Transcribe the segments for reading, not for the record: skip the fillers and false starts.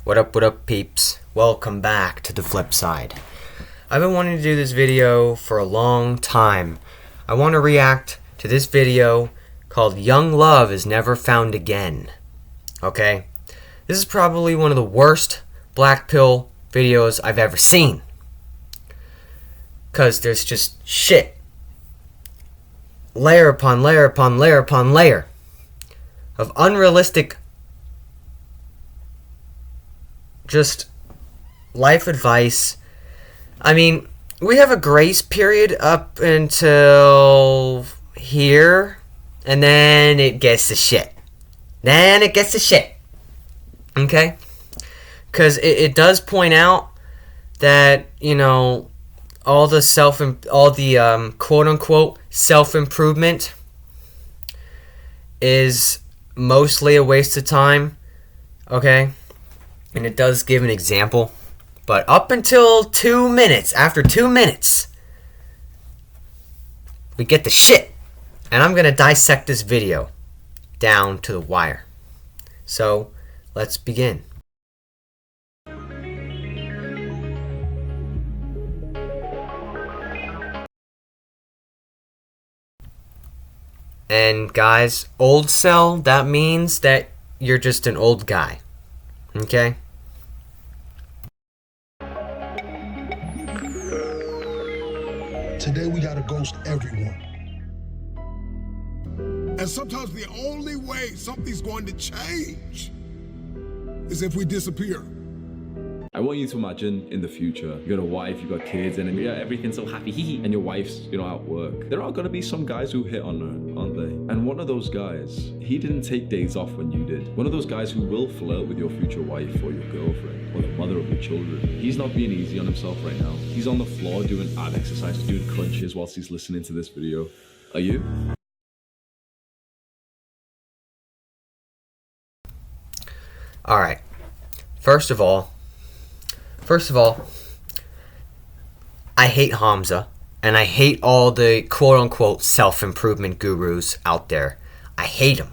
What up, peeps? Welcome back to the flip side. I've been wanting to do this video for a long time. I want to react to this video called Young Love is Never Found Again. Okay? This is probably one of the worst black pill videos I've ever seen. Because there's just shit. Layer upon layer upon layer upon layer of unrealistic just life advice. I mean, we have a grace period up until here, and then it gets to shit. Okay? Because it does point out that, you know, all the quote-unquote self-improvement is mostly a waste of time. Okay? And it does give an example. But up until 2 minutes, after 2 minutes, we get the shit. And I'm going to dissect this video down to the wire. So, let's begin. And guys, old cell, that means that you're just an old guy. Okay? Today we gotta ghost everyone. And sometimes the only way something's going to change is if we disappear. I want you to imagine in the future, you got a wife, you got kids, and everything's so happy, and your wife's, at work. There are gonna be some guys who hit on her, aren't they? And one of those guys, he didn't take days off when you did. One of those guys who will flirt with your future wife or your girlfriend or the mother of your children. He's not being easy on himself right now. He's on the floor doing ab exercises, doing crunches whilst he's listening to this video. Are you? All right. First of all, I hate Hamza, and I hate all the quote-unquote self-improvement gurus out there. I hate them.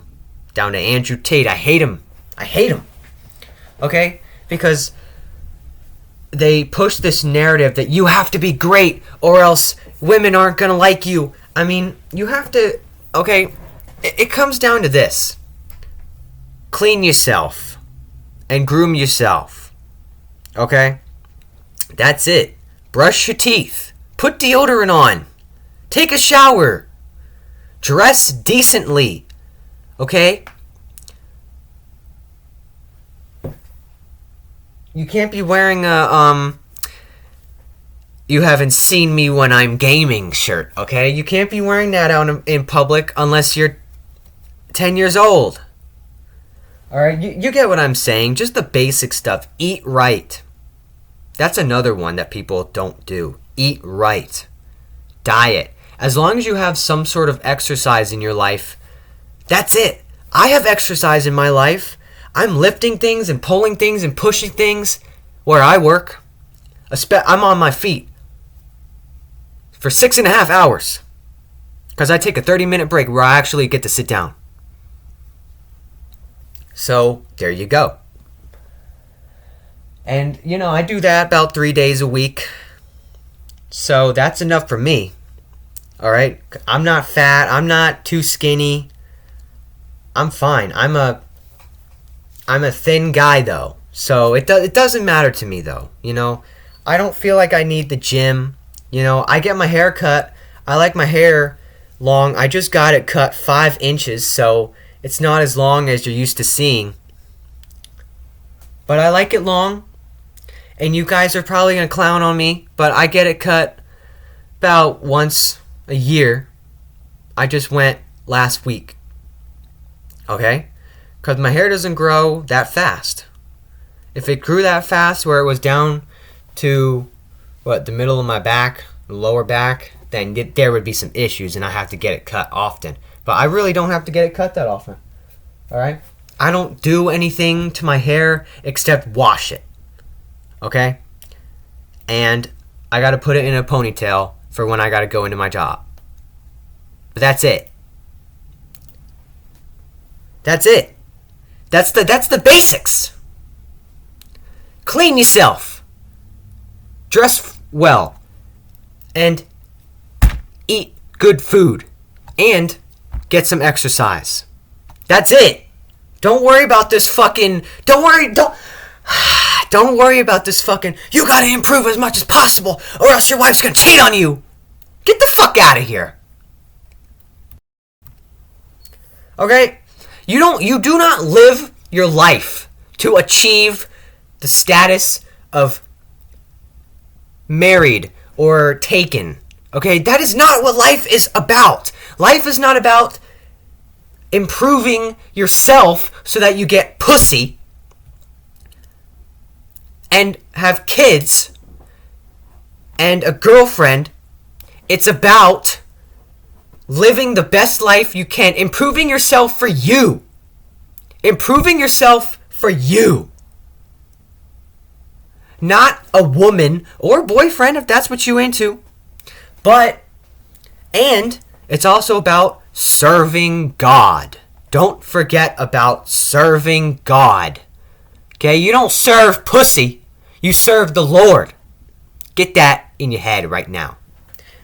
Down to Andrew Tate, I hate him. Okay? Because they push this narrative that you have to be great or else women aren't going to like you. I mean, you have to... Okay, it comes down to this. Clean yourself and groom yourself. Okay? That's it. Brush your teeth. Put deodorant on. Take a shower. Dress decently. Okay? You can't be wearing a, you haven't seen me when I'm gaming shirt, okay? You can't be wearing that out in public unless you're 10 years old. Alright, you get what I'm saying. Just the basic stuff. Eat right. That's another one that people don't do. Eat right. Diet. As long as you have some sort of exercise in your life, that's it. I have exercise in my life. I'm lifting things and pulling things and pushing things where I work. I'm on my feet for 6.5 hours because I take a 30-minute break where I actually get to sit down. So, there you go. And, I do that about 3 days a week. So, that's enough for me. Alright? I'm not fat. I'm not too skinny. I'm fine. I'm a thin guy, though. So, it doesn't matter to me, though. I don't feel like I need the gym. I get my hair cut. I like my hair long. I just got it cut 5 inches, so it's not as long as you're used to seeing. But I like it long. And you guys are probably going to clown on me, but I get it cut about once a year. I just went last week. Okay? Because my hair doesn't grow that fast. If it grew that fast where it was down to, the middle of my back, the lower back, then there would be some issues and I have to get it cut often. But I really don't have to get it cut that often. Alright? I don't do anything to my hair except wash it. Okay? And I gotta put it in a ponytail for when I gotta go into my job. But that's it. That's the basics. clean yourself, dress well, and eat good food, and get some exercise. That's it. Don't worry about this fucking, don't worry about this fucking, you gotta improve as much as possible or else your wife's gonna cheat on you. Get the fuck out of here. Okay? You do not live your life to achieve the status of married or taken. Okay? That is not what life is about. Life is not about improving yourself so that you get pussy and have kids and a girlfriend. It's about living the best life you can, improving yourself for you. Improving yourself for you. Not a woman or boyfriend if that's what you into. And it's also about serving God. Don't forget about serving God. Okay, you don't serve pussy. You serve the Lord. Get that in your head right now.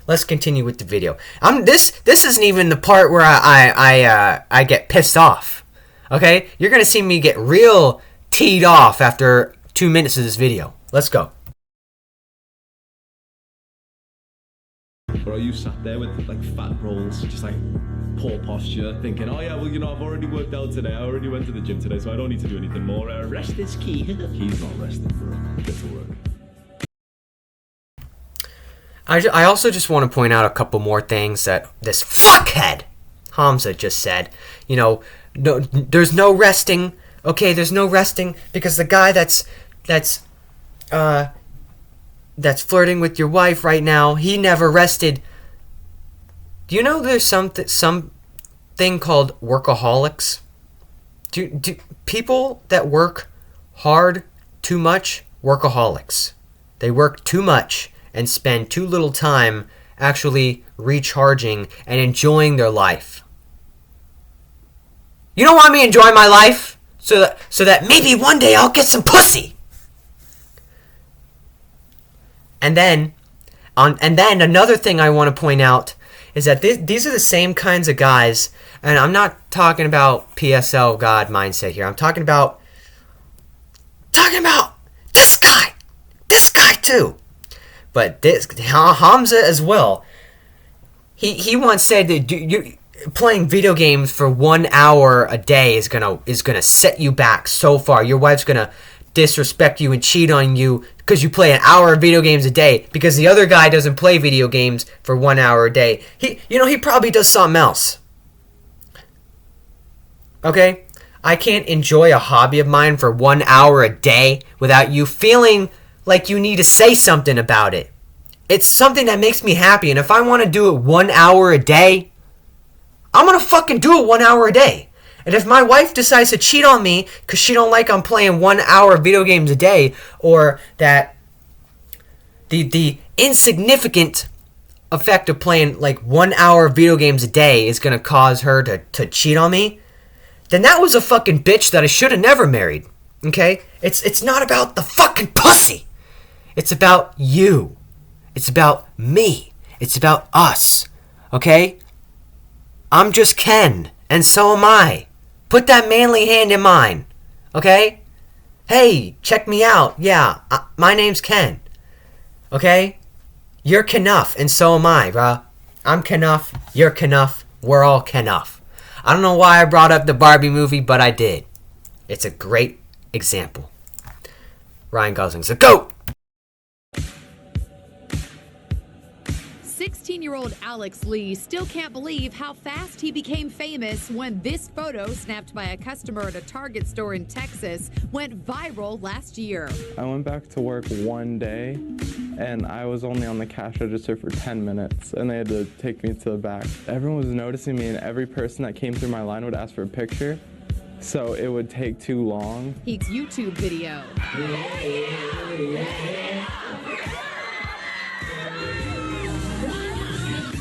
Let's continue with the video. This isn't even the part where I get pissed off. Okay? You're gonna see me get real teed off after 2 minutes of this video. Let's go. Or are you sat there with like fat rolls, just like poor posture, thinking, oh yeah, well, you know, I've already worked out today, I already went to the gym today, so I don't need to do anything more. Rest is key. He's not resting, bro. Get to work. I also just want to point out a couple more things that this fuckhead Hamza just said. You know, no, there's no resting. Okay, there's no resting because the guy that's flirting with your wife right now, he never rested. Do you know there's something called workaholics? Do people that work hard too much, workaholics. They work too much and spend too little time actually recharging and enjoying their life. You don't want me to enjoy my life so that maybe one day I'll get some pussy. And then another thing I want to point out is that these are the same kinds of guys, and I'm not talking about PSL God mindset here. I'm talking about this guy too. But this Hamza as well. He once said that you playing video games for 1 hour a day is gonna set you back so far. Your wife's gonna disrespect you and cheat on you because you play an hour of video games a day because the other guy doesn't play video games for 1 hour a day. He probably does something else. Okay? I can't enjoy a hobby of mine for 1 hour a day without you feeling like you need to say something about it. It's something that makes me happy, and if I want to do it 1 hour a day, I'm gonna fucking do it 1 hour a day. And if my wife decides to cheat on me because she don't like I'm playing 1 hour of video games a day, or that the insignificant effect of playing like 1 hour of video games a day is gonna cause her to cheat on me, then that was a fucking bitch that I should have never married. Okay? It's not about the fucking pussy. It's about you. It's about me. It's about us. Okay? I'm just Ken, and so am I. Put that manly hand in mine. Okay? Hey, check me out. Yeah, my name's Ken. Okay? You're Kenough, and so am I, bruh. I'm Kenough. You're Kenough. We're all Kenough. I don't know why I brought up the Barbie movie, but I did. It's a great example. Ryan Gosling's a GOAT! 16-year-old Alex Lee still can't believe how fast he became famous when this photo, snapped by a customer at a Target store in Texas, went viral last year. I went back to work one day, and I was only on the cash register for 10 minutes, and they had to take me to the back. Everyone was noticing me, and every person that came through my line would ask for a picture, so it would take too long. His YouTube video.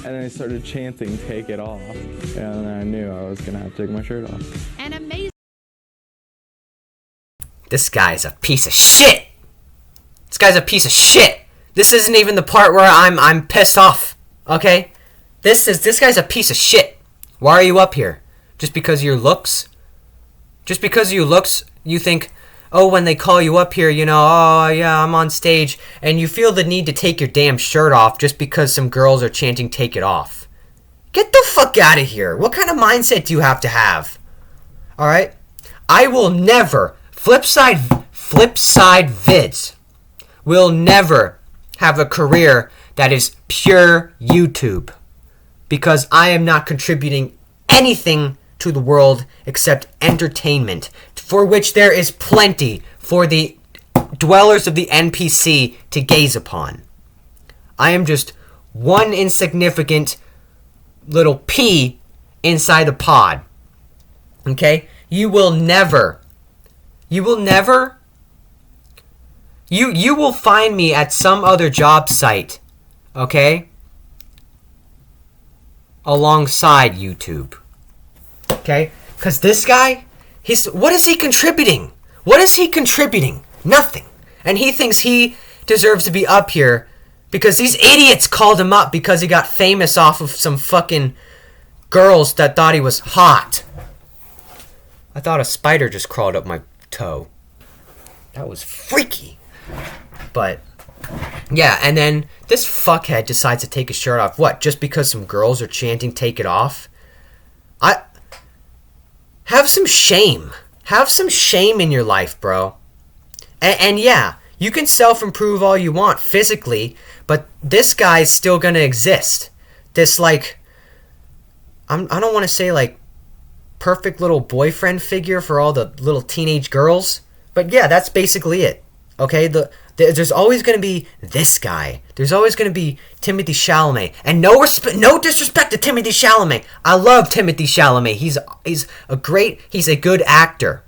And then I started chanting, "Take it off." And then I knew I was gonna have to take my shirt off. An amazing. This guy's a piece of shit. This guy's a piece of shit. This isn't even the part where I'm pissed off. Okay? This guy's a piece of shit. Why are you up here? Just because of your looks? Just because of your looks, you think, oh, when they call you up here, you know, oh, yeah, I'm on stage, and you feel the need to take your damn shirt off just because some girls are chanting, take it off. Get the fuck out of here. What kind of mindset do you have to have? Alright? I will never, flipside vids will never have a career that is pure YouTube. Because I am not contributing anything to the world except entertainment, for which there is plenty for the dwellers of the NPC to gaze upon. I am just one insignificant little pea inside the pod. Okay? You will find me at some other job site, okay? Alongside YouTube. Okay? Because this guy, what is he contributing? What is he contributing? Nothing. And he thinks he deserves to be up here because these idiots called him up because he got famous off of some fucking girls that thought he was hot. I thought a spider just crawled up my toe. That was freaky. But, yeah, and then this fuckhead decides to take his shirt off. What? Just because some girls are chanting, take it off? Have some shame. Have some shame in your life, bro. And yeah, you can self-improve all you want physically, but this guy's still gonna exist. This, like, I don't want to say, like, perfect little boyfriend figure for all the little teenage girls. But yeah, that's basically it. Okay? There's always going to be this guy. There's always going to be Timothée Chalamet. And no disrespect to Timothée Chalamet. I love Timothée Chalamet. He's a good actor.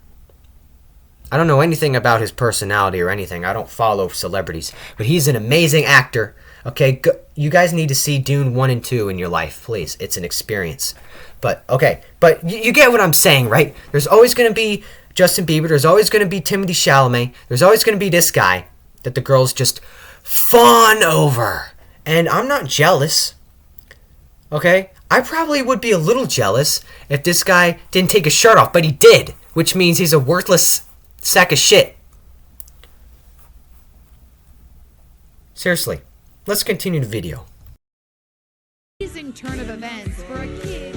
I don't know anything about his personality or anything. I don't follow celebrities. But he's an amazing actor. Okay? You guys need to see Dune 1 and 2 in your life, please. It's an experience. But, okay. But you get what I'm saying, right? There's always going to be Justin Bieber. There's always going to be Timothée Chalamet. There's always going to be this guy that the girls just fawn over. And I'm not jealous. Okay? I probably would be a little jealous if this guy didn't take his shirt off, but he did. Which means he's a worthless sack of shit. Seriously. Let's continue the video. Amazing turn of events for a kid.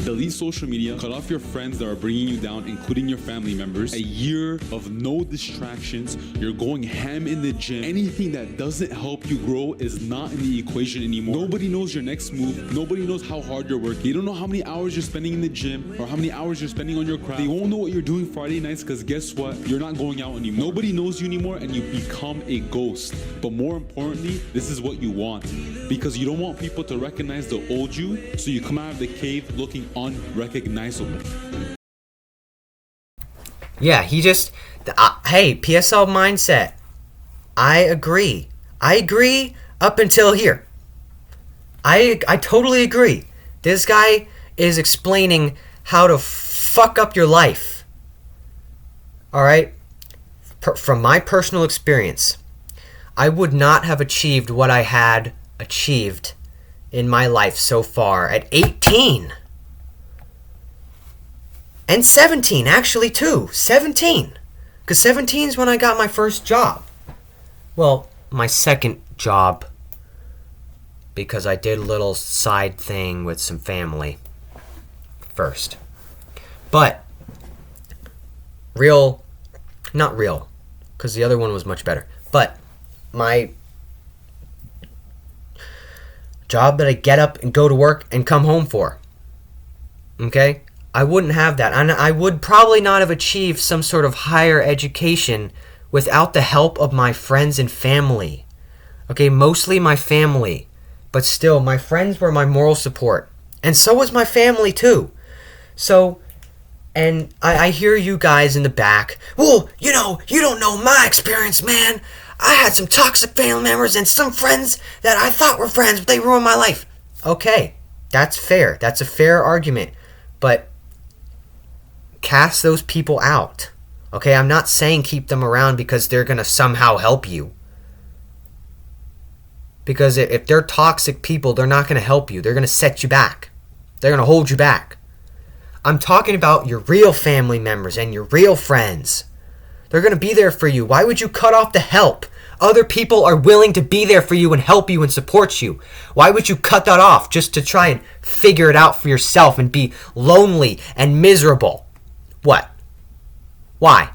Delete social media, cut off your friends that are bringing you down, including your family members. A year of no distractions. You're going ham in the gym. Anything that doesn't help you grow is not in the equation anymore. Nobody knows your next move. Nobody knows how hard you're working. They don't know how many hours you're spending in the gym or how many hours you're spending on your craft. They won't know what you're doing Friday nights because guess what? You're not going out anymore. Nobody knows you anymore and you become a ghost. But more importantly, this is what you want. Because you don't want people to recognize the old you, so you come out of the cave looking unrecognizable. Yeah, he just... hey, PSL mindset. I agree. I agree up until here. I totally agree. This guy is explaining how to fuck up your life. Alright? From my personal experience, I would not have achieved what I had achieved in my life so far at 18. And 17, actually, too. 17. Because 17 is when I got my first job. Well, my second job. Because I did a little side thing with some family first. But, not real. Because the other one was much better. But, my job that I get up and go to work and come home for. Okay? I wouldn't have that. And I would probably not have achieved some sort of higher education without the help of my friends and family. Okay, mostly my family. But still, my friends were my moral support. And so was my family, too. So, and I hear you guys in the back. Well, you don't know my experience, man. I had some toxic family members and some friends that I thought were friends, but they ruined my life. Okay, that's fair. That's a fair argument. But cast those people out. Okay, I'm not saying keep them around because they're going to somehow help you. Because if they're toxic people, they're not going to help you. They're going to set you back. They're going to hold you back. I'm talking about your real family members and your real friends. They're going to be there for you. Why would you cut off the help? Other people are willing to be there for you and help you and support you. Why would you cut that off just to try and figure it out for yourself and be lonely and miserable? What? Why?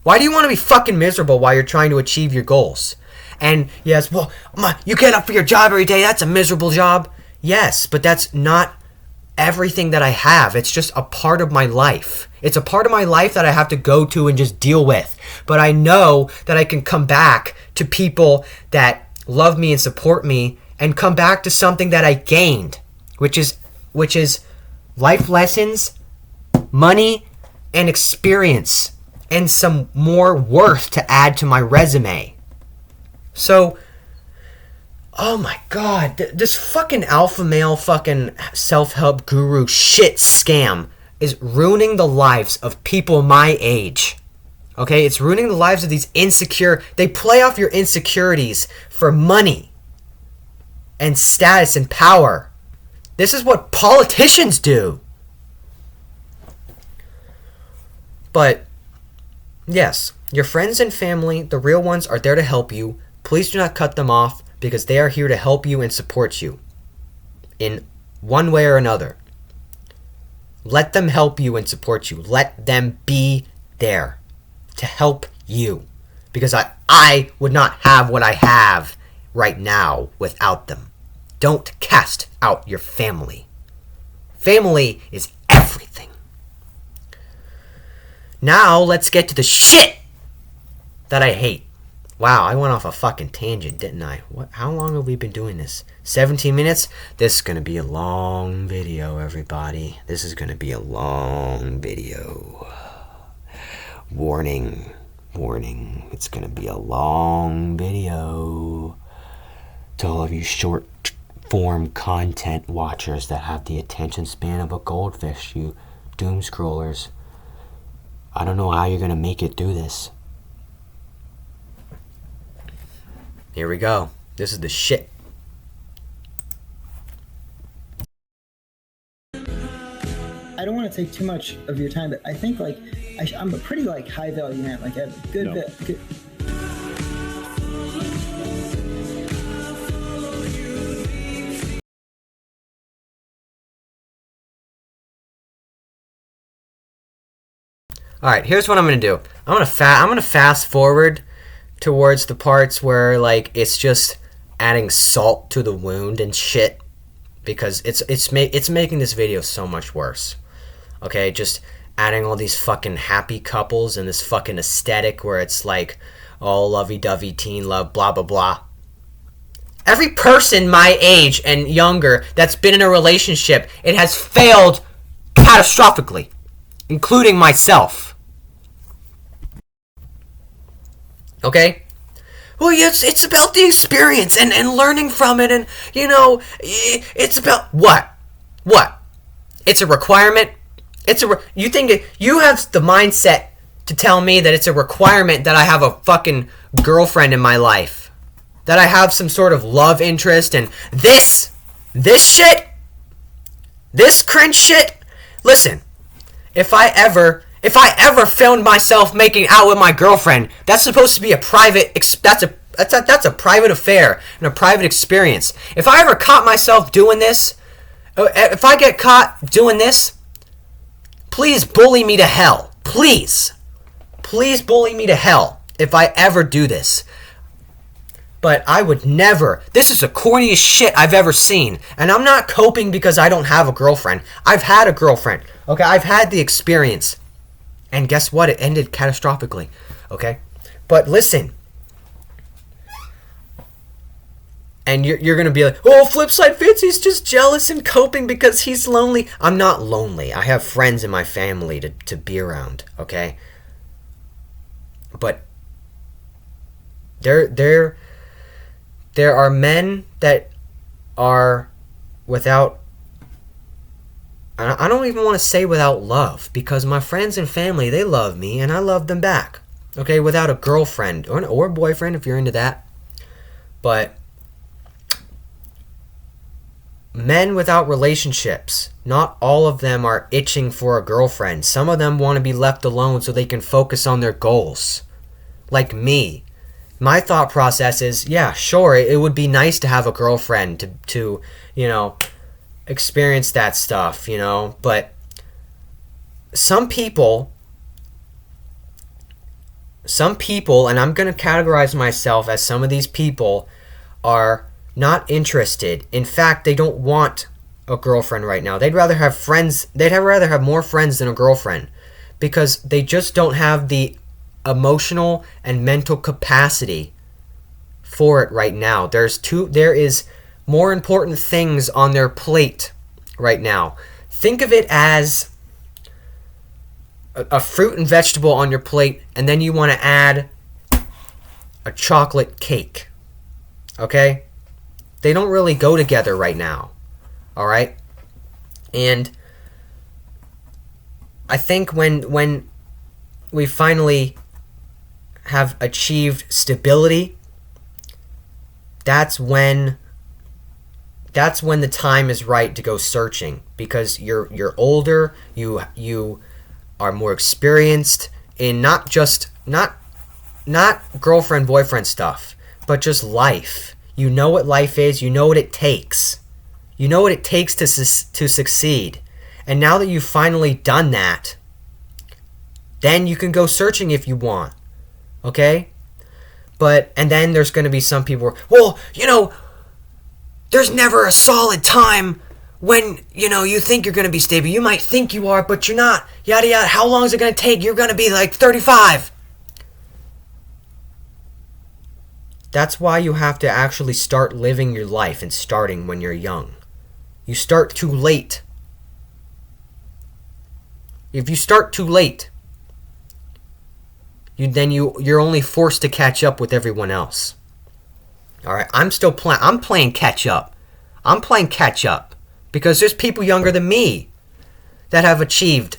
Why do you want to be fucking miserable while you're trying to achieve your goals? And yes, well, you get up for your job every day. That's a miserable job. Yes, but that's not everything that I have. It's just a part of my life. It's a part of my life that I have to go to and just deal with. But I know that I can come back to people that love me and support me and come back to something that I gained, which is life lessons, money, and experience, and some more worth to add to my resume. So, oh my god, this fucking alpha male fucking self-help guru shit scam is ruining the lives of people my age. Okay, it's ruining the lives of these insecure, they play off your insecurities for money and status and power. This is what politicians do. But, yes, your friends and family, the real ones, are there to help you. Please do not cut them off, because they are here to help you and support you in one way or another. Let them help you and support you. Let them be there to help you, because I would not have what I have right now without them. Don't cast out your family. Family is everything. Now let's get to the shit that I hate. Wow, I went off a fucking tangent, didn't I? How long have we been doing this? 17 minutes? This is going to be a long video, everybody. This is going to be a long video. Warning. Warning. It's going to be a long video. To all of you short form content watchers that have the attention span of a goldfish, you doom scrollers. I don't know how you're going to make it through this. Here we go. This is the shit. I don't want to take too much of your time, but I think like I'm a pretty like high value man, like a good bit. Good. All right, here's what I'm gonna do. I'm gonna fast forward towards the parts where like it's just adding salt to the wound and shit, because it's making this video so much worse. Okay, just adding all these fucking happy couples and this fucking aesthetic where it's like all lovey-dovey teen love, blah blah blah. Every person my age and younger that's been in a relationship, it has failed catastrophically, including myself. Okay? Well, yes, it's about the experience and learning from it, and, you know, it's about what? What? It's a requirement? You think you have the mindset to tell me that it's a requirement that I have a fucking girlfriend in my life, that I have some sort of love interest, and this shit, this cringe shit. Listen, if I ever filmed myself making out with my girlfriend, that's supposed to be a private. That's a private affair and a private experience. If I ever caught myself doing this, if I get caught doing this, please bully me to hell. Please bully me to hell if I ever do this. But I would never. This is the corniest shit I've ever seen. And I'm not coping because I don't have a girlfriend. I've had a girlfriend. Okay, I've had the experience. And guess what? It ended catastrophically. Okay? But listen. And you're going to be like, oh, Flipside Fitz, he's just jealous and coping because he's lonely. I'm not lonely. I have friends in my family to be around. Okay? But there are men that are without, I don't even want to say without love, because my friends and family, they love me and I love them back. Okay, without a girlfriend or boyfriend if you're into that. But men without relationships, not all of them are itching for a girlfriend. Some of them want to be left alone so they can focus on their goals. Like me. My thought process is, yeah, sure, it would be nice to have a girlfriend to experience that stuff, but some people, and I'm going to categorize myself as some of these people, are not interested. In fact, they don't want a girlfriend right now. They'd rather have friends. They'd rather have more friends than a girlfriend because they just don't have the emotional and mental capacity for it right now. There is more important things on their plate right now. Think of it as a fruit and vegetable on your plate, and then you want to add a chocolate cake. Okay? They don't really go together right now. All right? And I think when we finally have achieved stability, that's when the time is right to go searching, because you're older, you are more experienced in not girlfriend boyfriend stuff, but just life. You know what life is, you know what it takes. You know what it takes to succeed. And now that you've finally done that, then you can go searching if you want. Okay? And then there's going to be some people, well, there's never a solid time when, you think you're going to be stable. You might think you are, but you're not. Yada, yada. How long is it going to take? You're going to be like 35. That's why you have to actually start living your life and starting when you're young. You start too late. If you start too late, you're only forced to catch up with everyone else. All right, I'm playing catch up. I'm playing catch up because there's people younger than me that have achieved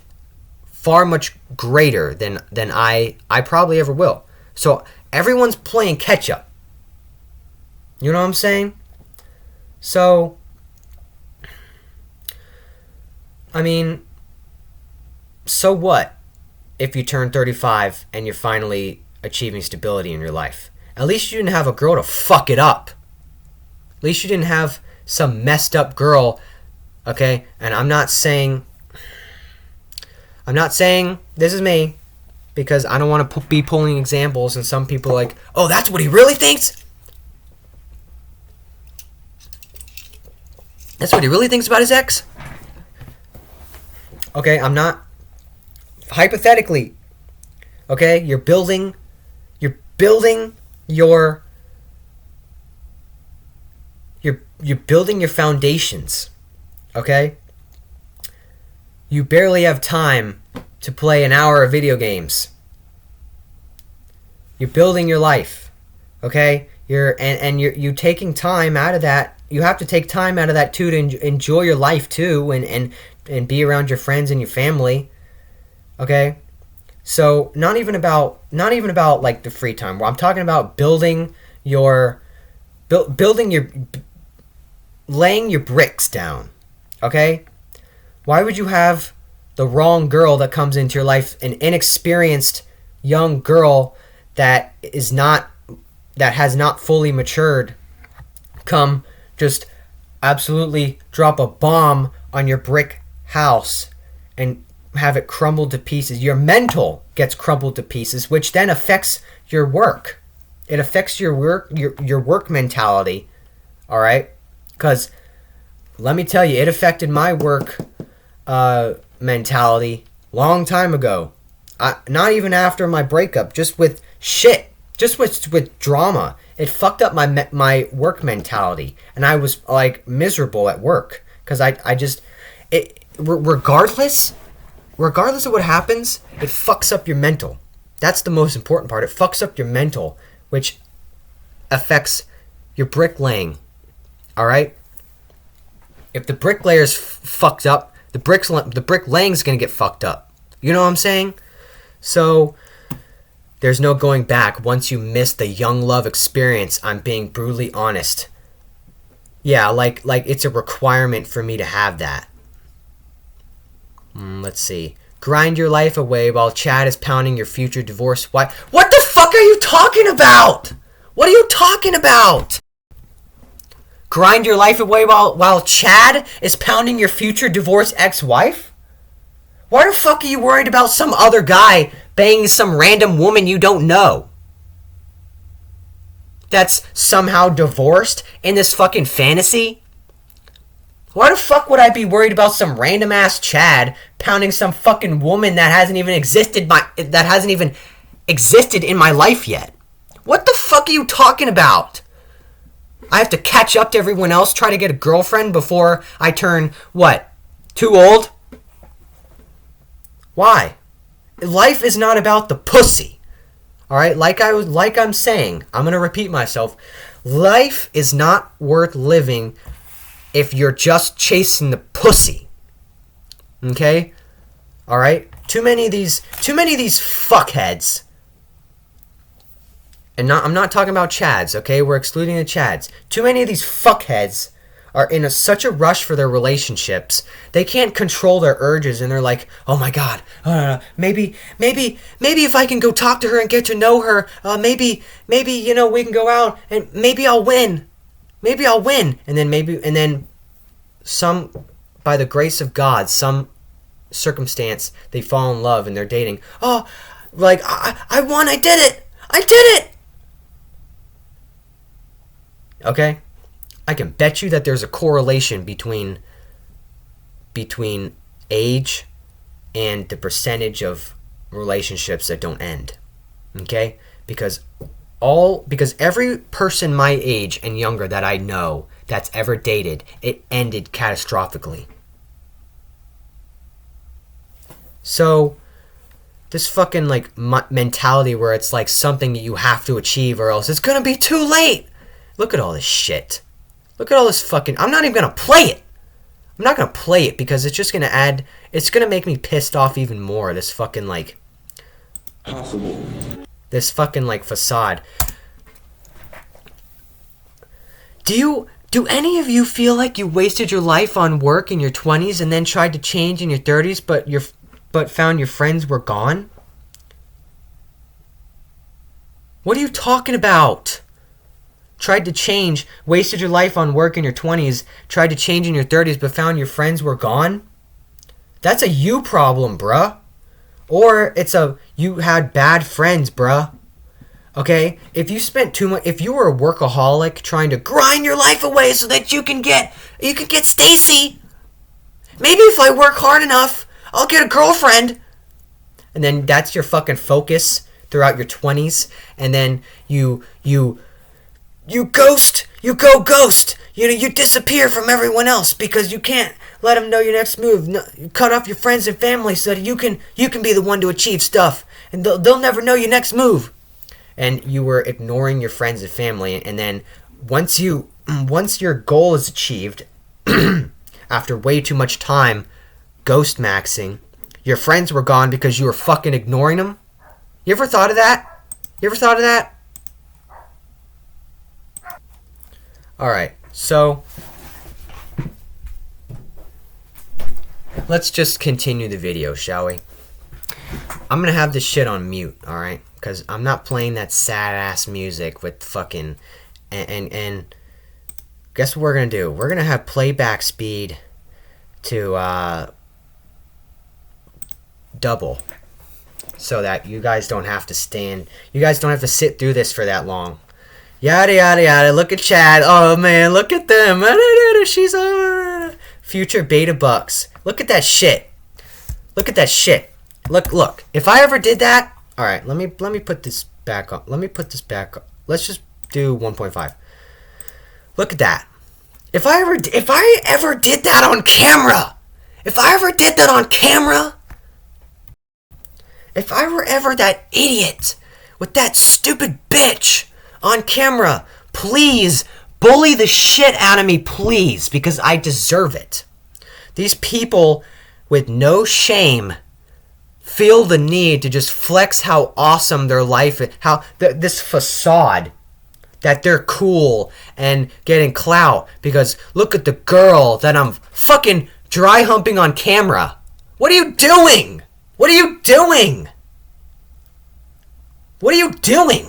far much greater than I probably ever will. So everyone's playing catch up. You know what I'm saying? So, I mean, so what if you turn 35 and you're finally achieving stability in your life? At least you didn't have a girl to fuck it up. At least you didn't have some messed up girl, okay? And I'm not saying this is me, because I don't want to be pulling examples and some people are like, oh, that's what he really thinks? That's what he really thinks about his ex? Okay, I'm not. Hypothetically, okay, you're building your foundations, okay? You barely have time to play an hour of video games. You're building your life, okay? You're taking time out of that. You have to take time out of that too to enjoy your life too, and be around your friends and your family, okay? So not even about like the free time. I'm talking about laying your bricks down, okay? Why would you have the wrong girl that comes into your life, an inexperienced young girl that has not fully matured, come just absolutely drop a bomb on your brick house and have it crumbled to pieces? Your mental gets crumbled to pieces, which then affects your work. It affects your work mentality, all right? Because let me tell you, it affected my work mentality long time ago. Not even after my breakup, just with shit, just with drama. It fucked up my work mentality, and I was like miserable at work because regardless of what happens, it fucks up your mental. That's the most important part. It fucks up your mental, which affects your bricklaying. All right. If the bricklayer's fucked up, the bricklaying's gonna get fucked up. You know what I'm saying? So there's no going back once you miss the young love experience. I'm being brutally honest. Yeah, like it's a requirement for me to have that. Let's see. Grind your life away while Chad is pounding your future divorce wife. What the fuck are you talking about? What are you talking about? Grind your life away while Chad is pounding your future divorced ex-wife? Why the fuck are you worried about some other guy banging some random woman you don't know? That's somehow divorced in this fucking fantasy? Why the fuck would I be worried about some random ass Chad pounding some fucking woman that hasn't even existed in my life yet? What the fuck are you talking about? I have to catch up to everyone else, try to get a girlfriend before I turn, what, too old? Why? Life is not about the pussy. Alright, like I'm saying, I'm gonna repeat myself. Life is not worth living if you're just chasing the pussy. Okay? Alright? Too many of these fuckheads. And I'm not talking about Chads, okay? We're excluding the Chads. Too many of these fuckheads are in such a rush for their relationships. They can't control their urges, and they're like, oh my god, maybe if I can go talk to her and get to know her, maybe, you know, we can go out, and maybe I'll win. And then by the grace of God, some circumstance, they fall in love and they're dating. Oh, like, I won, I did it! Okay? I can bet you that there's a correlation between age and the percentage of relationships that don't end. Okay? Because every person my age and younger that I know that's ever dated, it ended catastrophically. So this fucking like mentality where it's like something that you have to achieve or else it's gonna be too late. Look at all this shit. Look at all this fucking... I'm not even gonna play it. I'm not gonna play it because it's just gonna add... It's gonna make me pissed off even more. This fucking like... Possible. This fucking like facade. Do any of you feel like you wasted your life on work in your 20s and then tried to change in your 30s but found your friends were gone? What are you talking about? Tried to change, wasted your life on work in your 20s, tried to change in your 30s, but found your friends were gone? That's a you problem, bruh. Or it's a you had bad friends, bruh. Okay? If you spent too much, if you were a workaholic trying to grind your life away so that you can get Stacy. Maybe if I work hard enough, I'll get a girlfriend. And then that's your fucking focus throughout your 20s, and then you ghost, you go ghost. You disappear from everyone else because you can't let them know your next move. No, you cut off your friends and family so that you can be the one to achieve stuff, and they'll never know your next move. And you were ignoring your friends and family, and then once your goal is achieved, after way too much time ghost maxing, your friends were gone because you were fucking ignoring them. You ever thought of that? Alright, so let's just continue the video, shall we? I'm gonna have this shit on mute, alright? Because I'm not playing that sad-ass music with fucking... And guess what we're gonna do? We're gonna have playback speed to, double. So that you guys don't have to sit through this for that long. Yada yada yada. Look at Chad. Oh man, look at them. She's a future beta bucks. Look at that shit. Look. If I ever did that, all right. Let me put this back on. Let's just do 1.5. Look at that. If I ever did that on camera, if I were ever that idiot with that stupid bitch on camera, please bully the shit out of me, please, because I deserve it. These people with no shame feel the need to just flex how awesome their life is, how this facade that they're cool and getting clout because look at the girl that I'm fucking dry humping on camera. What are you doing? What are you doing? What are you doing?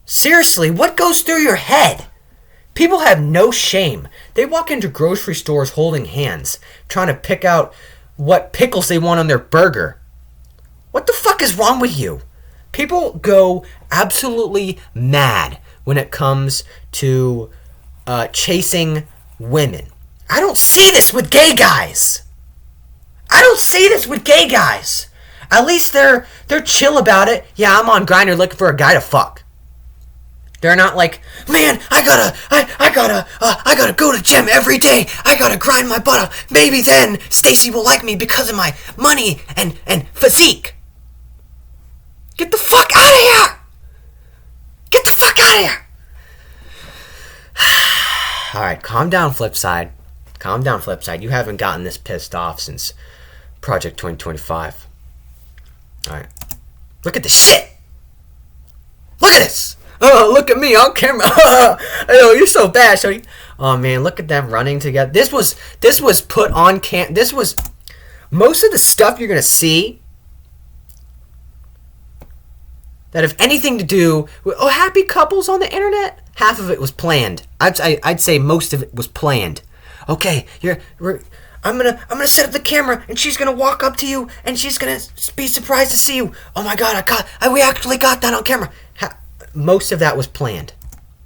Seriously, what goes through your head? People have no shame. They walk into grocery stores holding hands, trying to pick out what pickles they want on their burger. What the fuck is wrong with you? People go absolutely mad when it comes to chasing women. I don't see this with gay guys. I don't see this with gay guys. At least they're chill about it. Yeah, I'm on Grindr looking for a guy to fuck. They're not like, man, I gotta go to gym every day. I gotta grind my butt off. Maybe then Stacy will like me because of my money and physique. Get the fuck out of here! Get the fuck out of here! Alright, calm down, Flipside. Calm down, Flipside. You haven't gotten this pissed off since Project 2025. Alright. Look at this shit! Look at this! Oh, look at me on camera. Oh, you're so bad, Shorty. Oh man, look at them running together. This was put on this was most of the stuff you're gonna see that have anything to do with happy couples on the internet. Half of it was planned. I'd say most of it was planned. Okay, I'm gonna set up the camera and she's gonna walk up to you and she's gonna be surprised to see you. Oh my god, we actually got that on camera. Most of that was planned.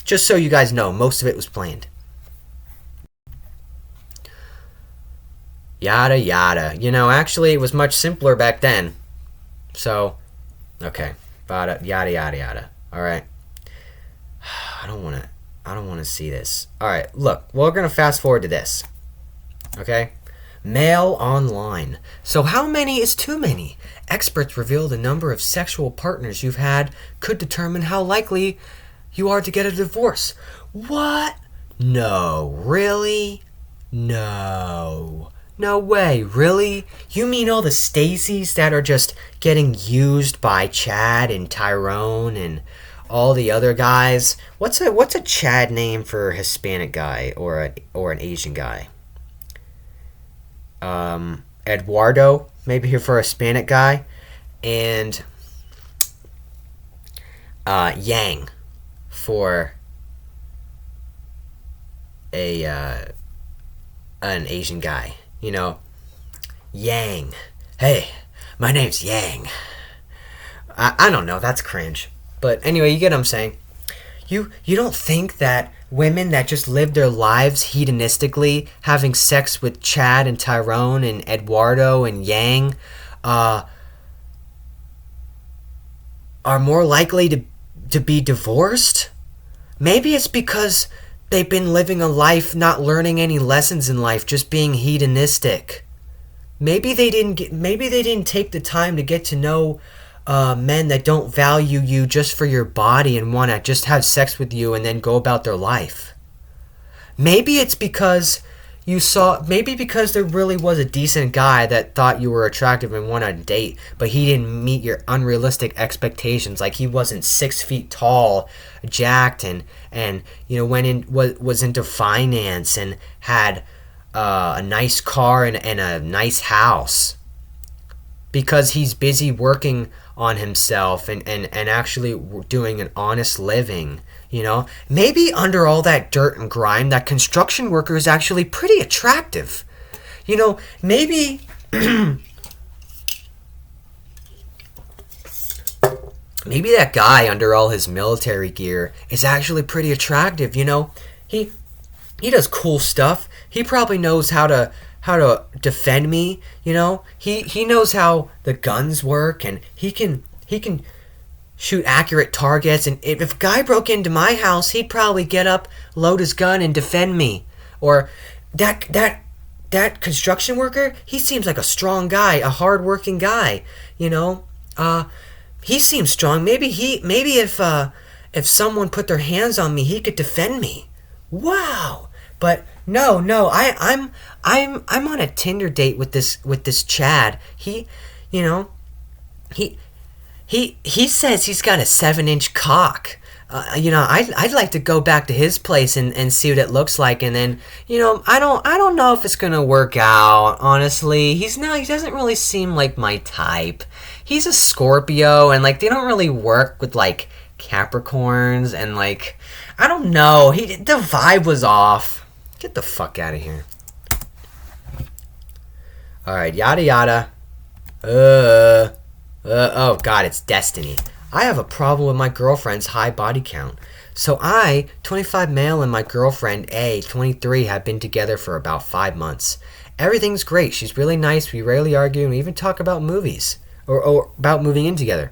Just so you guys know, most of it was planned. Yada yada. Actually, it was much simpler back then. So, okay. Yada yada yada. All right. I don't want to see this. All right. Look, we're gonna fast forward to this. Okay. Mail online. So how many is too many? Experts reveal the number of sexual partners you've had could determine how likely you are to get a divorce. What? No. Really? No. No way. Really? You mean all the Stacys that are just getting used by Chad and Tyrone and all the other guys? What's a Chad name for a Hispanic guy or an Asian guy? Eduardo, maybe here for a Hispanic guy, and Yang for an Asian guy. Yang. Hey, my name's Yang. I don't know, that's cringe. But anyway, you get what I'm saying. You don't think that women that just live their lives hedonistically, having sex with Chad and Tyrone and Eduardo and Yang, are more likely to be divorced? Maybe it's because they've been living a life not learning any lessons in life, just being hedonistic. Maybe they didn't take the time to get to know men that don't value you just for your body and want to just have sex with you and then go about their life. Maybe it's because because there really was a decent guy that thought you were attractive and wanted to date, but he didn't meet your unrealistic expectations. Like he wasn't 6 feet tall, jacked, and was into finance and had a nice car and a nice house. Because he's busy working on himself and actually doing an honest living, Maybe under all that dirt and grime, that construction worker is actually pretty attractive. Maybe... maybe that guy under all his military gear is actually pretty attractive, He does cool stuff. He probably knows how to defend me, he knows how the guns work, and he can shoot accurate targets, and if a guy broke into my house, he'd probably get up, load his gun, and defend me. Or that construction worker, he seems like a strong guy, a hard-working guy, he seems strong. Maybe if someone put their hands on me, he could defend me. Wow. But no, I'm on a Tinder date with this Chad. He says he's got a 7-inch cock. I'd like to go back to his place and see what it looks like, and then, I don't know if it's gonna work out. Honestly, he doesn't really seem like my type. He's a Scorpio, and like they don't really work with like Capricorns, and like I don't know. The vibe was off. Get the fuck out of here. All right, yada yada. Oh god, it's destiny. I have a problem with my girlfriend's high body count. So I, 25 male, and my girlfriend, A, 23, have been together for about 5 months. Everything's great. She's really nice. We rarely argue, and we even talk about movies. Or about moving in together.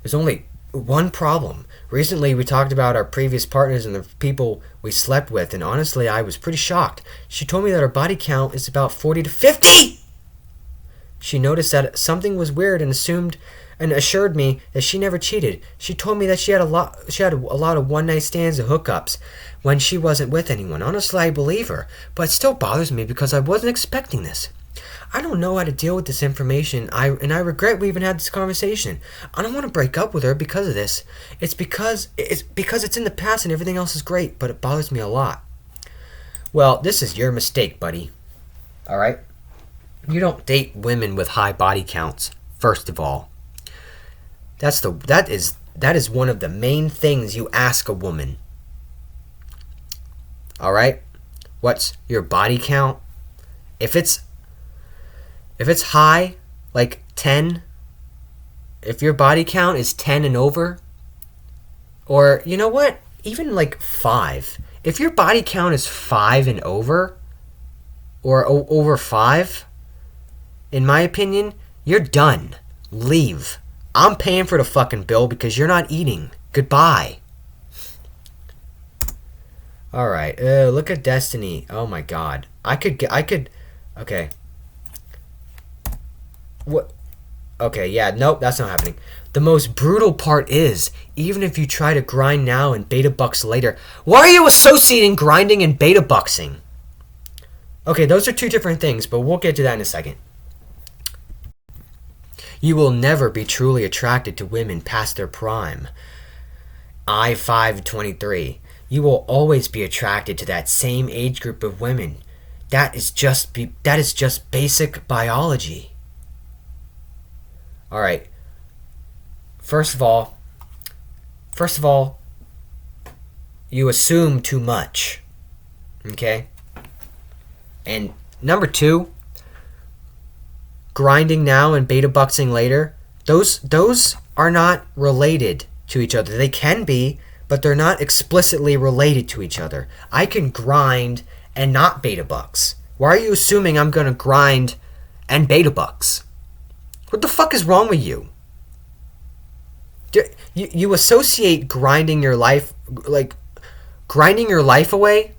There's only one problem. Recently, we talked about our previous partners and the people we slept with, and honestly, I was pretty shocked. She told me that her body count is about 40 to 50! She noticed that something was weird and assured me that she never cheated. She told me that she had a lot of one-night stands and hookups when she wasn't with anyone. Honestly, I believe her, but it still bothers me because I wasn't expecting this. I don't know how to deal with this information, I regret we even had this conversation. I don't want to break up with her because of this. It's because it's in the past and everything else is great, but it bothers me a lot. Well, this is your mistake, buddy. All right? You don't date women with high body counts, first of all. That is one of the main things you ask a woman. All right? What's your body count? If it's high, like 10, if your body count is 10 and over, or you know what? Even like 5. If your body count is 5 and over, or over 5, in my opinion, you're done. Leave. I'm paying for the fucking bill because you're not eating. Goodbye. Alright, look at Destiny. Oh my god. Okay. What? Okay, yeah, nope, that's not happening. The most brutal part is, even if you try to grind now and beta bucks later, why are you associating grinding and beta bucksing? Okay, those are two different things, but we'll get to that in a second. You will never be truly attracted to women past their prime. I 523. You will always be attracted to that same age group of women. That is just basic biology. All right. First of all, you assume too much. Okay? And number 2, grinding now and beta bucksing later, those are not related to each other. They can be, but they're not explicitly related to each other. I can grind and not beta bucks. Why are you assuming I'm gonna grind and beta bucks? What the fuck is wrong with you? You associate grinding your life away?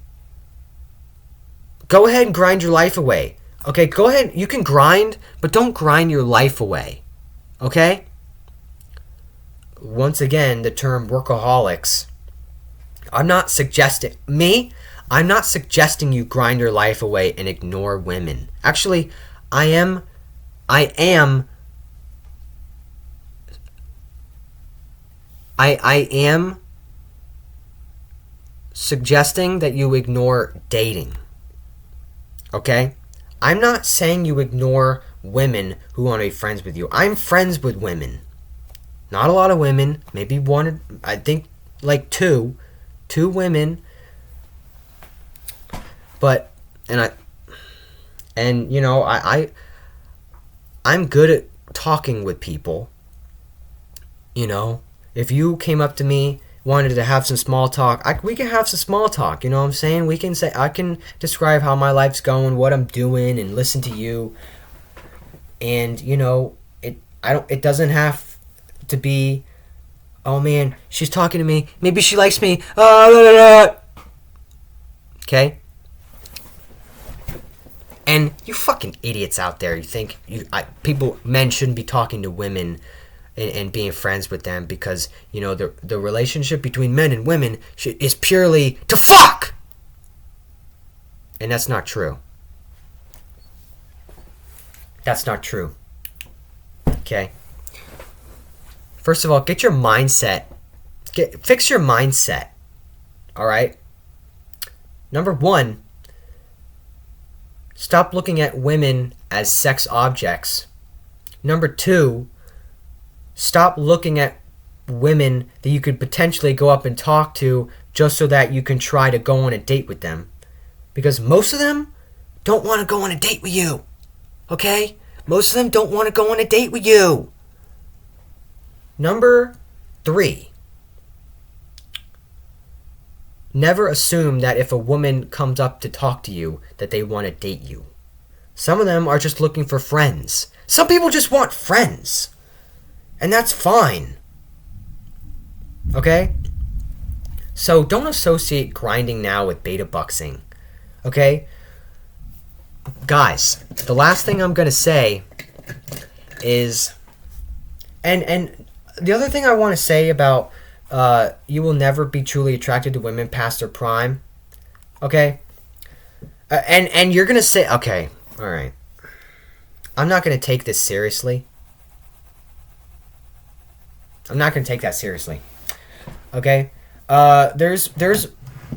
Go ahead and grind your life away. Okay, go ahead. You can grind, but don't grind your life away. Okay? Once again, the term workaholics. I'm not suggesting you grind your life away and ignore women. Actually, I am suggesting that you ignore dating. Okay? I'm not saying you ignore women who want to be friends with you. I'm friends with women. Not a lot of women. Maybe one, I think like two women. But, I'm good at talking with people. You know, if you came up to me, wanted to have some small talk, we can have some small talk, you know what I'm saying? I can describe how my life's going, what I'm doing, and listen to you. And, it doesn't have to be, oh man, she's talking to me, maybe she likes me, okay? And you fucking idiots out there, you think men shouldn't be talking to women and being friends with them because, the relationship between men and women is purely to fuck! And that's not true. That's not true. Okay? First of all, get your mindset Fix your mindset. All right? Number 1, stop looking at women as sex objects. Number 2, stop looking at women that you could potentially go up and talk to just so that you can try to go on a date with them. Because most of them don't want to go on a date with you. Okay? Most of them don't want to go on a date with you. Number 3, never assume that if a woman comes up to talk to you that they want to date you. Some of them are just looking for friends. Some people just want friends. And that's fine. Okay? So don't associate grinding now with beta buxing. Okay? Guys, the last thing I'm going to say is... And the other thing I want to say about you will never be truly attracted to women past their prime. Okay? And you're going to say... Okay, alright. I'm not going to take this seriously. I'm not going to take that seriously. Okay? There's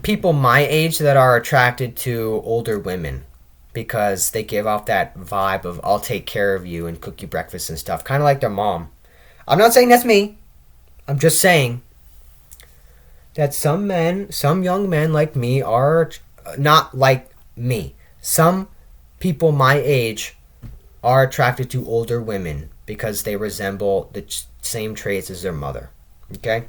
people my age that are attracted to older women because they give off that vibe of I'll take care of you and cook you breakfast and stuff. Kind of like their mom. I'm not saying that's me. I'm just saying that some young men like me are not like me. Some people my age are attracted to older women because they resemble the same traits as their mother. Okay?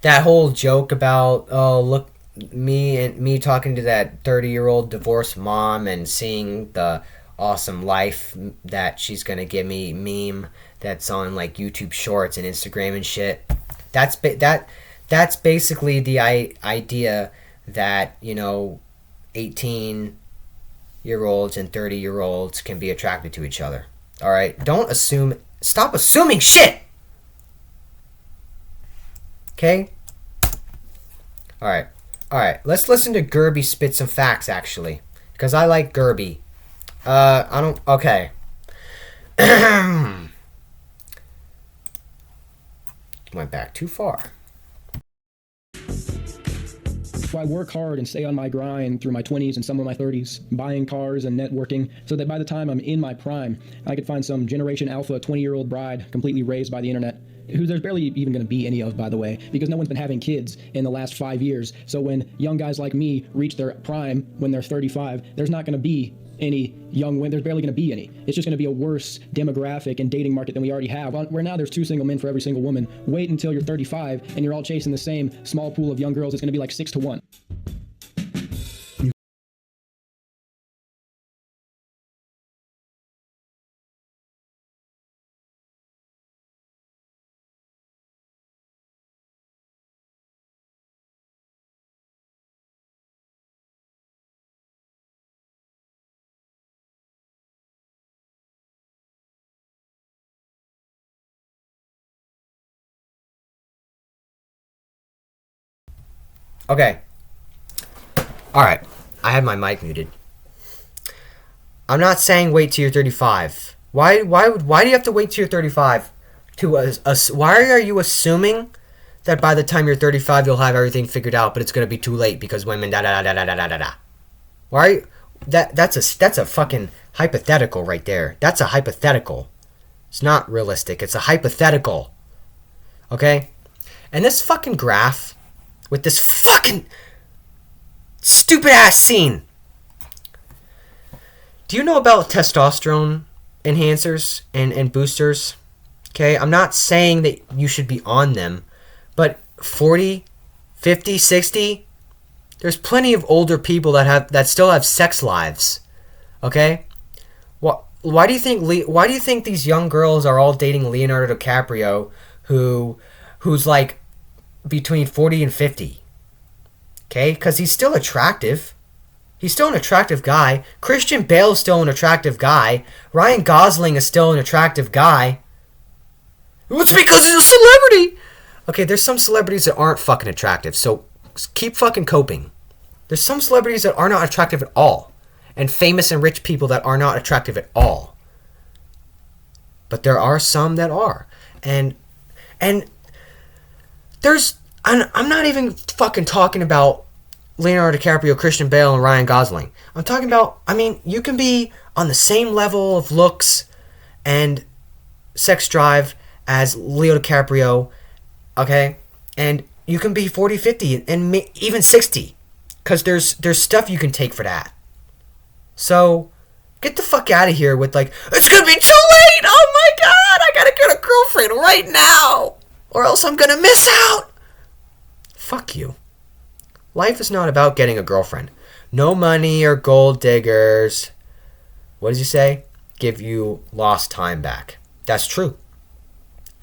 That whole joke about, oh, look, me talking to that 30-year-old divorced mom and seeing the awesome life that she's going to give me meme that's on like YouTube Shorts and Instagram and shit. That's basically the idea that, 18-year-olds and 30-year-olds can be attracted to each other. All right? Stop assuming shit. Okay? All right. Let's listen to Gerby spit some facts, actually. Because I like Gerby. Okay. Went back too far. So I work hard and stay on my grind through my 20s and some of my 30s, buying cars and networking, so that by the time I'm in my prime, I could find some Generation Alpha 20-year-old bride completely raised by the internet, who there's barely even going to be any of, by the way, because no one's been having kids in the last 5 years. So when young guys like me reach their prime when they're 35, there's not going to be any young women. There's barely going to be any. It's just going to be a worse demographic and dating market than we already have. Where now there's 2 single men for every single woman. Wait until you're 35 and you're all chasing the same small pool of young girls. It's going to be like 6 to 1. Okay. Alright. I had my mic muted. I'm not saying wait till you're 35. Why do you have to wait till you're 35? Why are you assuming that by the time you're 35 you'll have everything figured out, but it's going to be too late because women da da da da da da da da? Why are you... That's a fucking hypothetical right there. That's a hypothetical. It's not realistic. It's a hypothetical. Okay? And this fucking graph with this fucking stupid ass scene. Do you know about testosterone enhancers and boosters? Okay, I'm not saying that you should be on them, but 40, 50, 60, there's plenty of older people that still have sex lives. Okay? Why do you think these young girls are all dating Leonardo DiCaprio who's like between 40 and 50? Okay? Because he's still attractive. He's still an attractive guy. Christian Bale's still an attractive guy. Ryan Gosling is still an attractive guy. It's because he's a celebrity. Okay, there's some celebrities that aren't fucking attractive, so keep fucking coping. There's some celebrities that are not attractive at all. And famous and rich people that are not attractive at all. But there are some that are. And I'm not even fucking talking about Leonardo DiCaprio, Christian Bale, and Ryan Gosling. I'm talking about, you can be on the same level of looks and sex drive as Leo DiCaprio, okay? And you can be 40, 50, and even 60. Because there's stuff you can take for that. So, get the fuck out of here with it's gonna be too late! Oh my god, I gotta get a girlfriend right now! Or else I'm gonna miss out! Fuck you. Life is not about getting a girlfriend. No money or gold diggers. What does he say? Give you lost time back. That's true.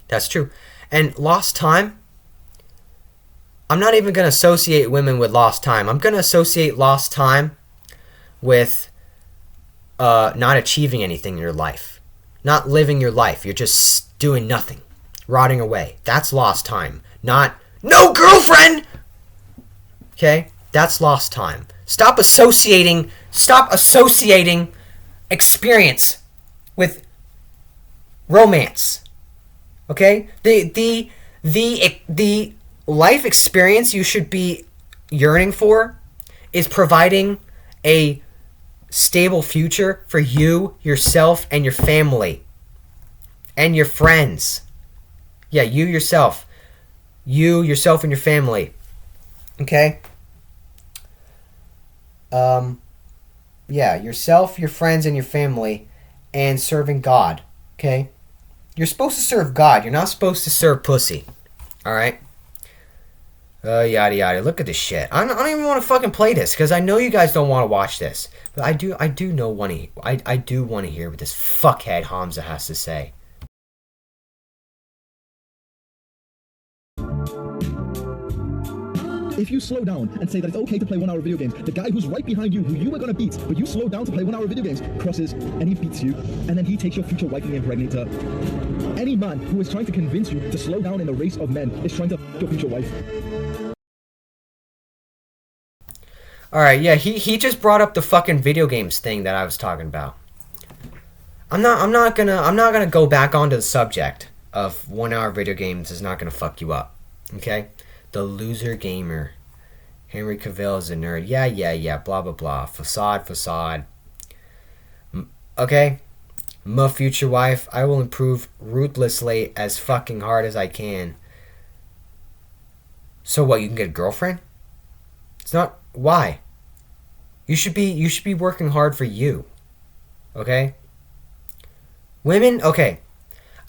That's true. And lost time, I'm not even going to associate women with lost time. I'm going to associate lost time with not achieving anything in your life. Not living your life. You're just doing nothing. Rotting away. That's lost time. Not, no girlfriend! Okay? That's lost time. Stop associating experience with romance. Okay? The life experience you should be yearning for is providing a stable future for you, yourself, and your family. And your friends. Yeah, you, yourself, and your family. Okay? Yeah, yourself, your friends, and your family, and serving God. Okay? You're supposed to serve God. You're not supposed to serve pussy. Alright? Yada yada. Look at this shit. I don't even want to fucking play this because I know you guys don't want to watch this. But I do want to hear what this fuckhead Hamza has to say. If you slow down and say that it's okay to play 1 hour video games, the guy who's right behind you, who you were gonna beat, but you slow down to play 1 hour video games, crosses and he beats you, and then he takes your future wife and impregnate her. Any man who is trying to convince you to slow down in the race of men is trying to f*** your future wife. Alright, yeah, he just brought up the fucking video games thing that I was talking about. I'm not gonna go back onto the subject of 1 hour video games is not gonna fuck you up. Okay? The loser gamer. Henry Cavill is a nerd. Yeah, blah, blah, blah. Facade. Okay? My future wife, I will improve ruthlessly as fucking hard as I can. So what, you can get a girlfriend? It's not... Why? You should be working hard for you. Okay? Women, okay.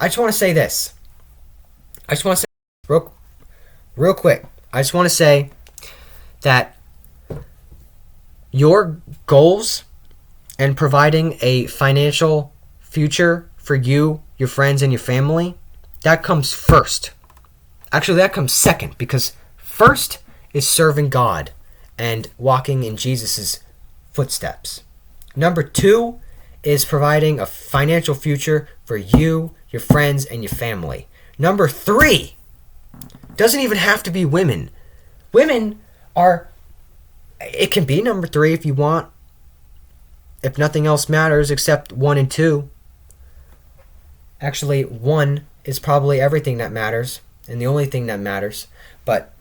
I just want to say this. Real quick, I just want to say that your goals and providing a financial future for you, your friends, and your family, that comes first. Actually, that comes second, because first is serving God and walking in Jesus' footsteps. Number 2 is providing a financial future for you, your friends, and your family. Number 3 doesn't even have to be women. Women are... It can be number 3 if you want. If nothing else matters except 1 and 2. Actually, 1 is probably everything that matters. And the only thing that matters. But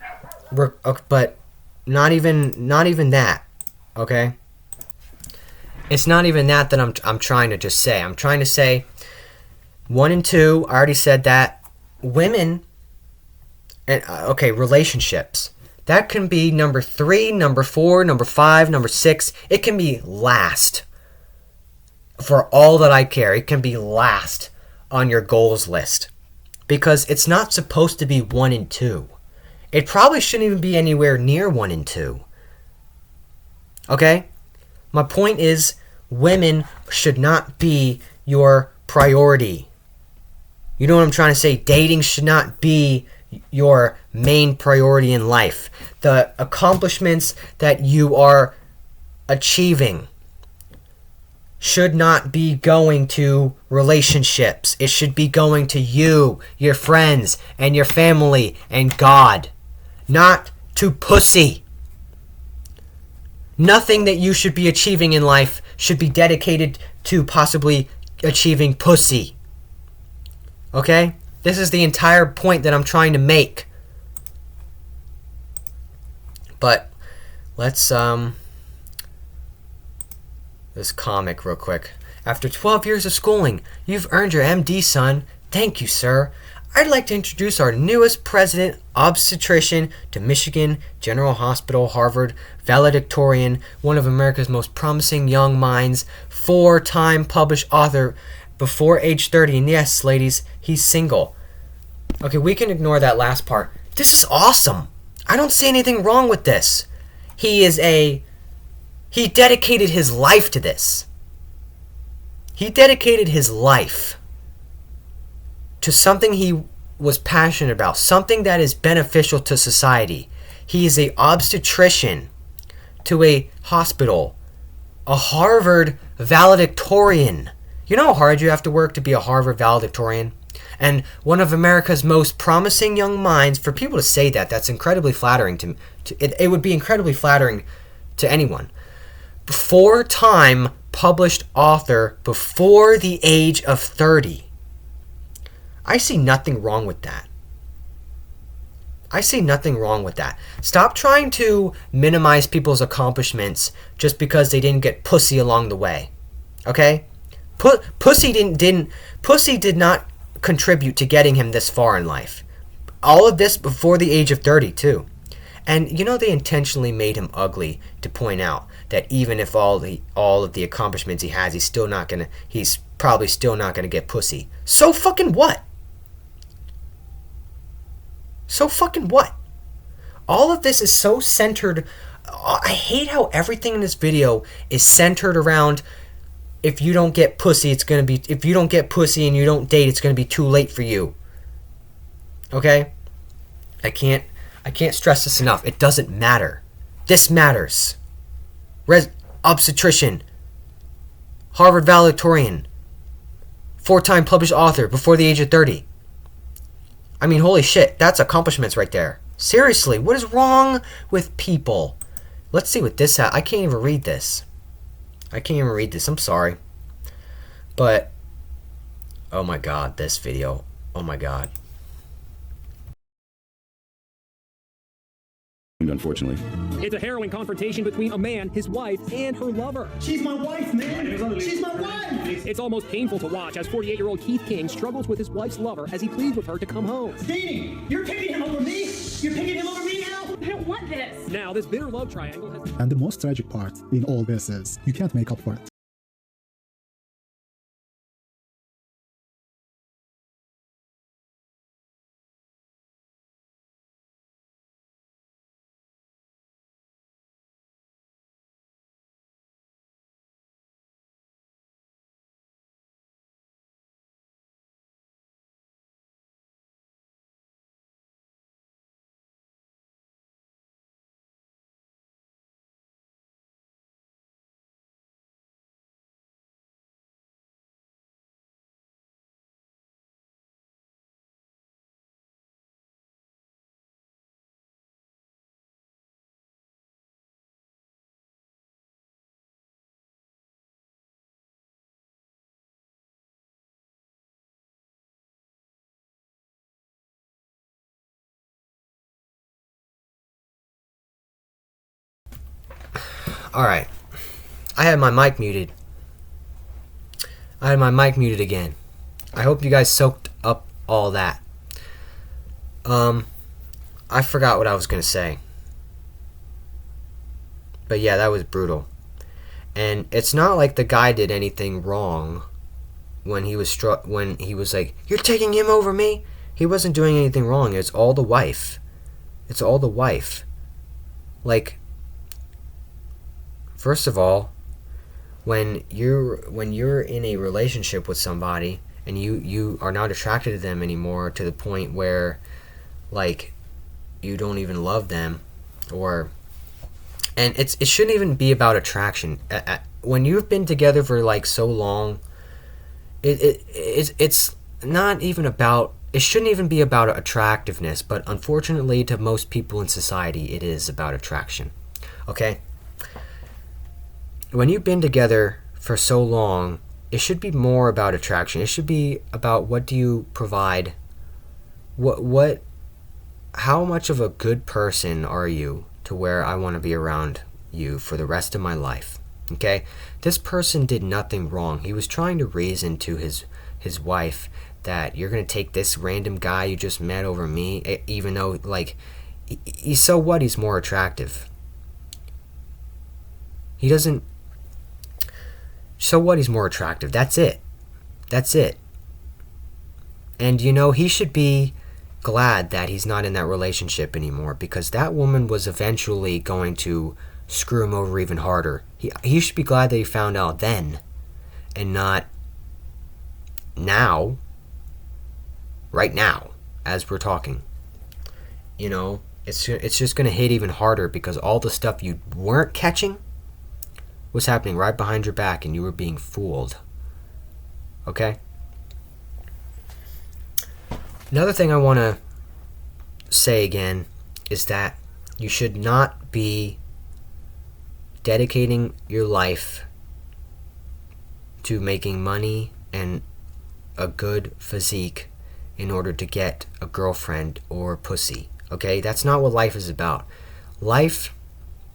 not even that. Okay? It's not even that I'm trying to just say. I'm trying to say 1 and 2, I already said that. Women... And, okay, relationships. That can be number 3, number 4, number 5, number 6. It can be last. For all that I care, it can be last on your goals list. Because it's not supposed to be 1 and 2. It probably shouldn't even be anywhere near 1 and 2. Okay? My point is, women should not be your priority. You know what I'm trying to say? Dating should not be your main priority in life. The accomplishments that you are achieving should not be going to relationships. It should be going to you, your friends, and your family, and God. Not to pussy. Nothing that you should be achieving in life should be dedicated to possibly achieving pussy. Okay? This is the entire point that I'm trying to make. But let's this comic real quick. After 12 years of schooling, you've earned your MD, son. Thank you, sir. I'd like to introduce our newest president, obstetrician to Michigan General Hospital, Harvard, valedictorian, one of America's most promising young minds, 4-time published author before age 30. And yes, ladies, he's single. Okay, we can ignore that last part. This is awesome. I don't see anything wrong with this. He dedicated his life to this. He dedicated his life to something he was passionate about, something that is beneficial to society. He is a obstetrician to a hospital, a Harvard valedictorian. You know how hard you have to work to be a Harvard valedictorian? And one of America's most promising young minds. For people to say that, that's incredibly flattering to it would be incredibly flattering to anyone. 4-time published author before the age of 30. I see nothing wrong with that. I see nothing wrong with that. Stop trying to minimize people's accomplishments just because they didn't get pussy along the way. Okay? Pussy did not contribute to getting him this far in life. All of this before the age of 30 too. And you know, they intentionally made him ugly to point out that even if all of the accomplishments he has, he's probably still not gonna get pussy. So fucking what? So fucking what? All of this is so centered. I hate how everything in this video is centered around if you don't get pussy, if you don't get pussy and you don't date, it's gonna be too late for you. Okay? I can't stress this enough. It doesn't matter. This matters. Obstetrician, Harvard valedictorian, 4-time published author before the age of 30. I mean, holy shit, that's accomplishments right there. Seriously, what is wrong with people? Let's see what this has. I can't even read this. I'm sorry. But, oh my god, this video. Oh my god. Unfortunately. It's a harrowing confrontation between a man, his wife, and her lover. She's my wife, man. She's my wife. It's almost painful to watch as 48-year-old Keith King struggles with his wife's lover as he pleads with her to come home. Danny, you're picking him over me? You're picking him over me now? I don't want this. Now, this bitter love triangle has... And the most tragic part in all this is you can't make up for it. Alright. I had my mic muted. Again. I hope you guys soaked up all that. I forgot what I was gonna say. But yeah, that was brutal. And it's not like the guy did anything wrong when he was like, "You're taking him over me." He wasn't doing anything wrong. It's all the wife. Like, first of all, when you're in a relationship with somebody and you are not attracted to them anymore to the point where, like, you don't even love them, and it shouldn't even be about attraction. When you've been together for like so long, it's not even about. It shouldn't even be about attractiveness, but unfortunately to most people in society, it is about attraction. Okay? When you've been together for so long, it should be more about attraction. It should be about what do you provide? How much of a good person are you to where I want to be around you for the rest of my life. Okay? This person did nothing wrong. He was trying to reason to his wife that you're going to take this random guy you just met over me, even though, like, so what? He's more attractive. He doesn't... So what? He's more attractive. That's it. That's it. And, you know, he should be glad that he's not in that relationship anymore, because that woman was eventually going to screw him over even harder. He should be glad that he found out then and not now, right now, as we're talking. You know, it's just going to hit even harder because all the stuff you weren't catching was happening right behind your back and you were being fooled. Okay? Another thing I want to say again is that you should not be dedicating your life to making money and a good physique in order to get a girlfriend or pussy. Okay? That's not what life is about. Life,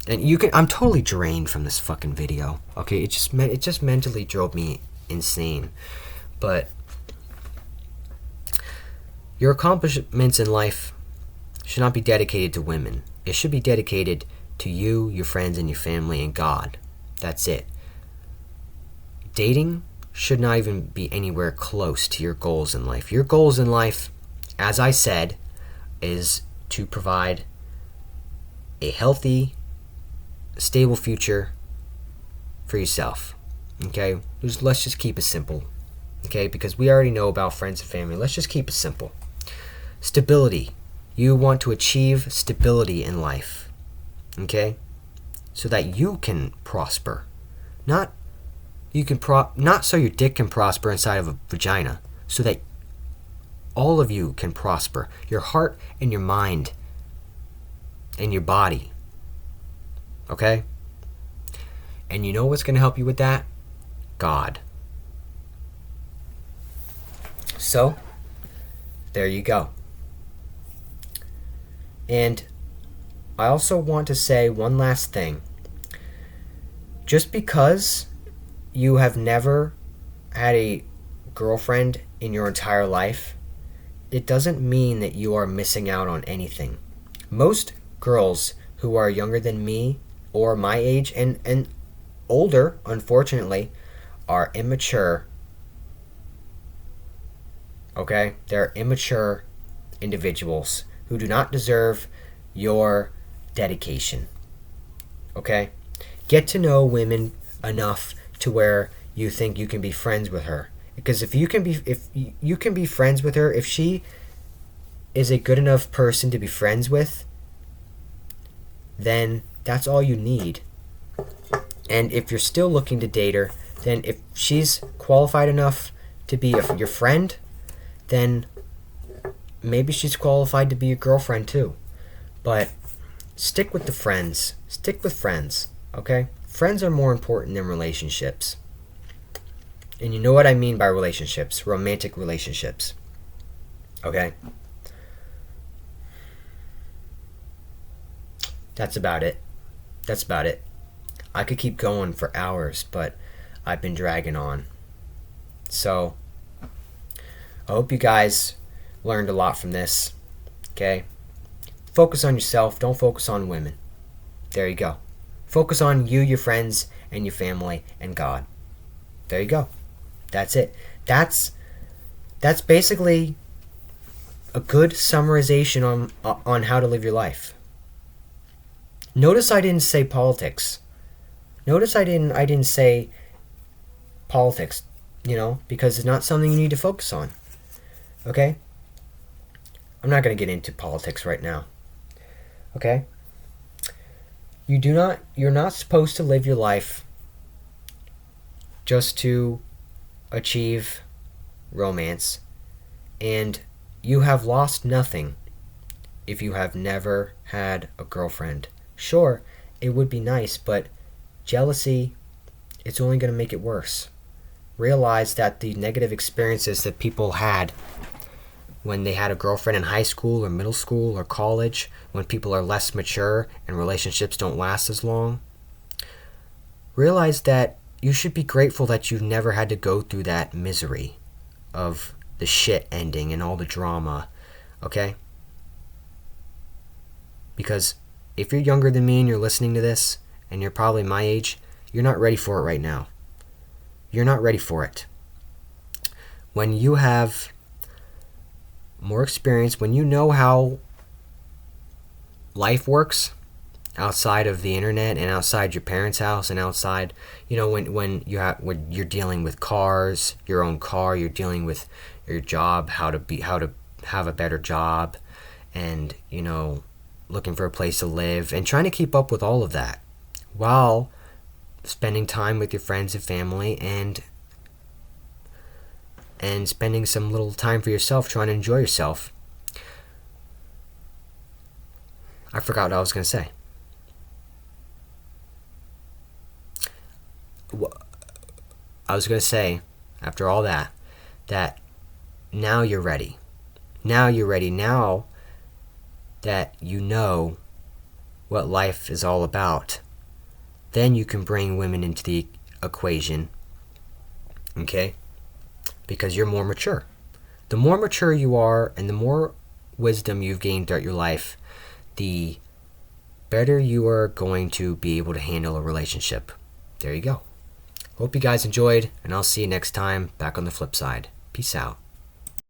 and I'm totally drained from this fucking video. Okay? It just mentally drove me insane. But your accomplishments in life should not be dedicated to women. It should be dedicated to you, your friends, and your family, and God. That's it. Dating should not even be anywhere close to your goals in life. Your goals in life, as I said, is to provide a healthy, stable future for yourself. Okay? Let's just keep it simple. Okay? Because we already know about friends and family. Let's just keep it simple. Stability. You want to achieve stability in life. Okay? So that you can prosper. Not so your dick can prosper inside of a vagina. So that all of you can prosper. Your heart and your mind and your body. Okay? And you know what's going to help you with that? God. So, there you go. And I also want to say one last thing. Just because you have never had a girlfriend in your entire life, it doesn't mean that you are missing out on anything. Most girls who are younger than me or my age and older, unfortunately, are immature. Okay? They're immature individuals who do not deserve your dedication. Okay? Get to know women enough to where you think you can be friends with her. Because if you can be friends with her, if she is a good enough person to be friends with, then that's all you need. And if you're still looking to date her, then if she's qualified enough to be your friend, then maybe she's qualified to be your girlfriend too. But stick with the friends. Stick with friends, okay? Friends are more important than relationships. And you know what I mean by relationships. Romantic relationships. Okay? That's about it. That's about it. I could keep going for hours, but I've been dragging on. So, I hope you guys learned a lot from this. Okay? Focus on yourself. Don't focus on women. There you go. Focus on you, your friends, and your family, and God. There you go. That's it. That's basically a good summarization on how to live your life. Notice I didn't say politics. Notice I didn't say politics, because it's not something you need to focus on. Okay? I'm not going to get into politics right now. Okay? You're not supposed to live your life just to achieve romance, and you have lost nothing if you have never had a girlfriend. Sure, it would be nice, but jealousy, it's only going to make it worse. Realize that the negative experiences that people had when they had a girlfriend in high school or middle school or college, when people are less mature and relationships don't last as long. Realize that you should be grateful that you've never had to go through that misery of the shit ending and all the drama, okay? Because if you're younger than me and you're listening to this, and you're probably my age, you're not ready for it right now. You're not ready for it. When you have more experience, when you know how life works outside of the internet and outside your parents' house and outside, when you're dealing with cars, your own car, you're dealing with your job, how to have a better job, and looking for a place to live and trying to keep up with all of that while spending time with your friends and family and spending some little time for yourself, trying to enjoy yourself. I forgot what I was going to say. I was going to say, after all that now you're ready. Now you're ready. Now that you know what life is all about, then you can bring women into the equation, okay? Because you're more mature. The more mature you are and the more wisdom you've gained throughout your life, the better you are going to be able to handle a relationship. There you go. Hope you guys enjoyed, and I'll see you next time back on the flip side. Peace out.